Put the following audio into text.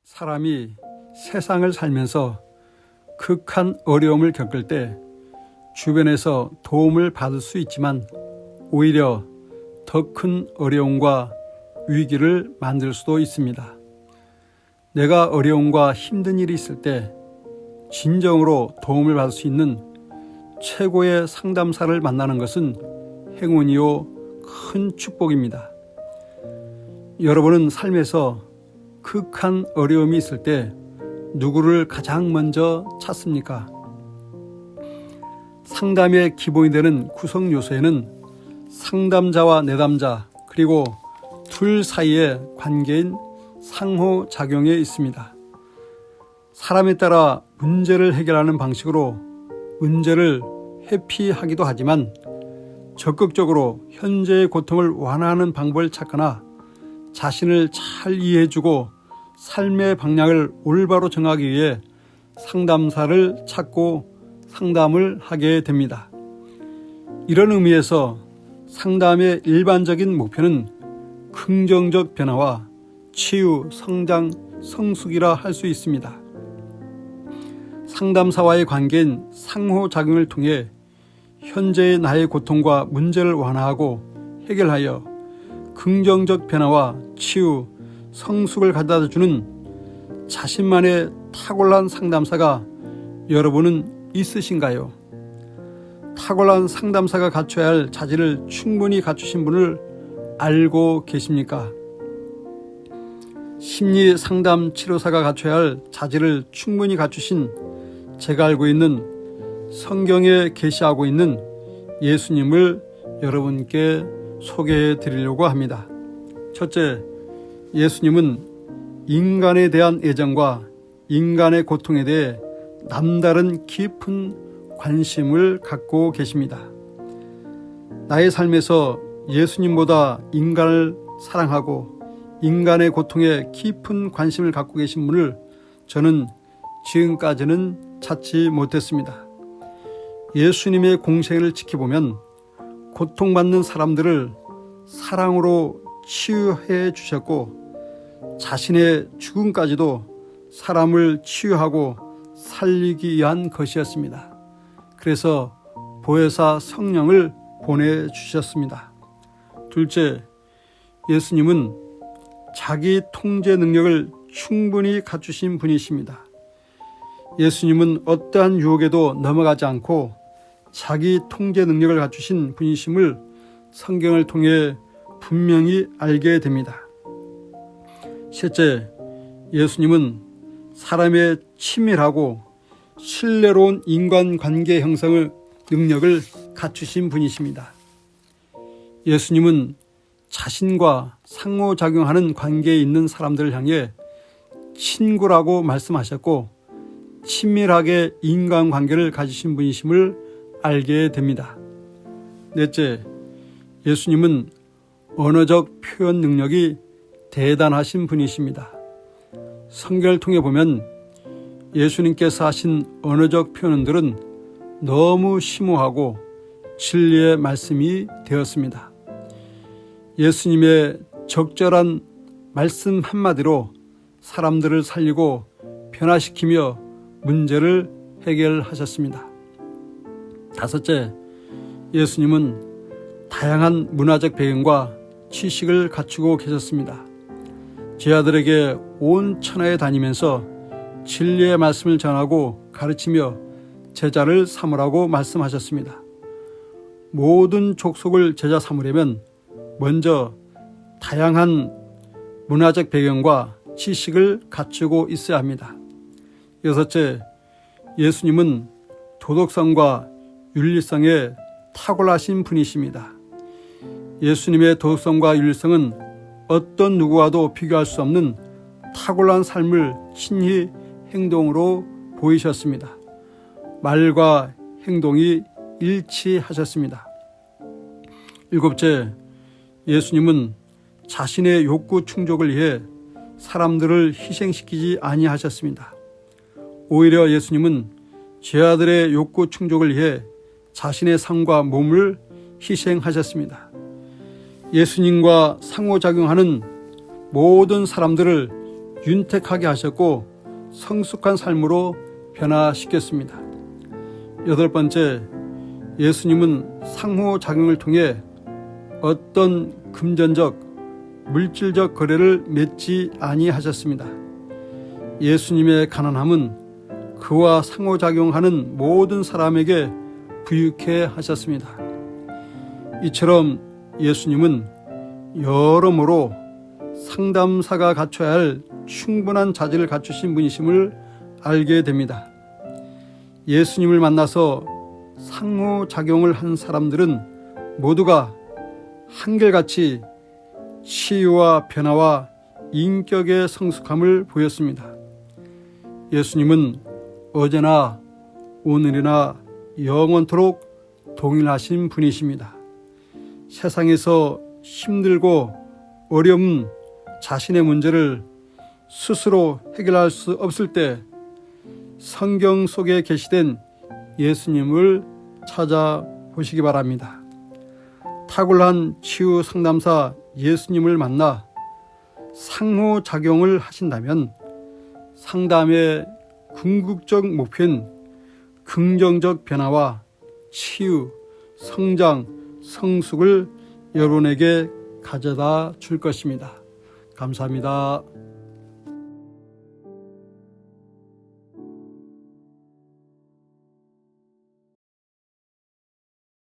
사람이 세상을 살면서 극한 어려움을 겪을 때 주변에서 도움을 받을 수 있지만 오히려 더 큰 어려움과 위기를 만들 수도 있습니다. 내가 어려움과 힘든 일이 있을 때 진정으로 도움을 받을 수 있는 최고의 상담사를 만나는 것은 행운이요 큰 축복입니다. 여러분은 삶에서 극한 어려움이 있을 때 누구를 가장 먼저 찾습니까? 상담의 기본이 되는 구성 요소에는 상담자와 내담자 그리고 둘 사이의 관계인 상호작용에 있습니다. 사람에 따라 문제를 해결하는 방식으로 문제를 회피하기도 하지만 적극적으로 현재의 고통을 완화하는 방법을 찾거나 자신을 잘 이해해주고 삶의 방향을 올바로 정하기 위해 상담사를 찾고 상담을 하게 됩니다. 이런 의미에서 상담의 일반적인 목표는 긍정적 변화와 치유, 성장, 성숙이라 할 수 있습니다. 상담사와의 관계인 상호작용을 통해 현재의 나의 고통과 문제를 완화하고 해결하여 긍정적 변화와 치유, 성숙을 가져다 주는 자신만의 탁월한 상담사가 여러분은 있으신가요? 탁월한 상담사가 갖춰야 할 자질을 충분히 갖추신 분을 알고 계십니까? 심리 상담 치료사가 갖춰야 할 자질을 충분히 갖추신 제가 알고 있는 성경에 계시하고 있는 예수님을 여러분께 소개해 드리려고 합니다. 첫째, 예수님은 인간에 대한 애정과 인간의 고통에 대해 남다른 깊은 관심을 갖고 계십니다. 나의 삶에서 예수님보다 인간을 사랑하고 인간의 고통에 깊은 관심을 갖고 계신 분을 저는 지금까지는 찾지 못했습니다. 예수님의 공생애를 지켜보면 고통받는 사람들을 사랑으로 치유해 주셨고 자신의 죽음까지도 사람을 치유하고 살리기 위한 것이었습니다. 그래서 보혜사 성령을 보내주셨습니다. 둘째, 예수님은 자기 통제 능력을 충분히 갖추신 분이십니다. 예수님은 어떠한 유혹에도 넘어가지 않고 자기 통제 능력을 갖추신 분이심을 성경을 통해 분명히 알게 됩니다. 셋째, 예수님은 사람의 친밀하고 신뢰로운 인간관계 형성의 능력을 갖추신 분이십니다. 예수님은 자신과 상호작용하는 관계에 있는 사람들을 향해 친구라고 말씀하셨고 친밀하게 인간관계를 가지신 분이심을 알게 됩니다. 넷째, 예수님은 언어적 표현 능력이 대단하신 분이십니다. 성경을 통해 보면 예수님께서 하신 언어적 표현들은 너무 심오하고 진리의 말씀이 되었습니다. 예수님의 적절한 말씀 한마디로 사람들을 살리고 변화시키며 문제를 해결하셨습니다. 다섯째, 예수님은 다양한 문화적 배경과 지식을 갖추고 계셨습니다. 제자들에게 온 천하에 다니면서 진리의 말씀을 전하고 가르치며 제자를 삼으라고 말씀하셨습니다. 모든 족속을 제자 삼으려면 먼저 다양한 문화적 배경과 지식을 갖추고 있어야 합니다. 여섯째, 예수님은 도덕성과 윤리성에 탁월하신 분이십니다. 예수님의 도덕성과 윤리성은 어떤 누구와도 비교할 수 없는 탁월한 삶을 친히 행동으로 보이셨습니다. 말과 행동이 일치하셨습니다. 일곱째, 예수님은 자신의 욕구 충족을 위해 사람들을 희생시키지 아니하셨습니다. 오히려 예수님은 제자들의 욕구 충족을 위해 자신의 삶과 몸을 희생하셨습니다. 예수님과 상호작용하는 모든 사람들을 윤택하게 하셨고 성숙한 삶으로 변화시켰습니다. 8번째, 예수님은 상호작용을 통해 어떤 금전적, 물질적 거래를 맺지 아니하셨습니다. 예수님의 가난함은 그와 상호작용하는 모든 사람에게 부유케 하셨습니다. 이처럼 예수님은 여러모로 상담사가 갖춰야 할 충분한 자질을 갖추신 분이심을 알게 됩니다. 예수님을 만나서 상호작용을 한 사람들은 모두가 한결같이 치유와 변화와 인격의 성숙함을 보였습니다. 예수님은 어제나 오늘이나 영원토록 동일하신 분이십니다. 세상에서 힘들고 어려운 자신의 문제를 스스로 해결할 수 없을 때 성경 속에 계시된 예수님을 찾아보시기 바랍니다. 탁월한 치유 상담사 예수님을 만나 상호작용을 하신다면 상담의 궁극적 목표는 긍정적 변화와 치유, 성장, 성숙을 여러분에게 가져다 줄 것입니다. 감사합니다.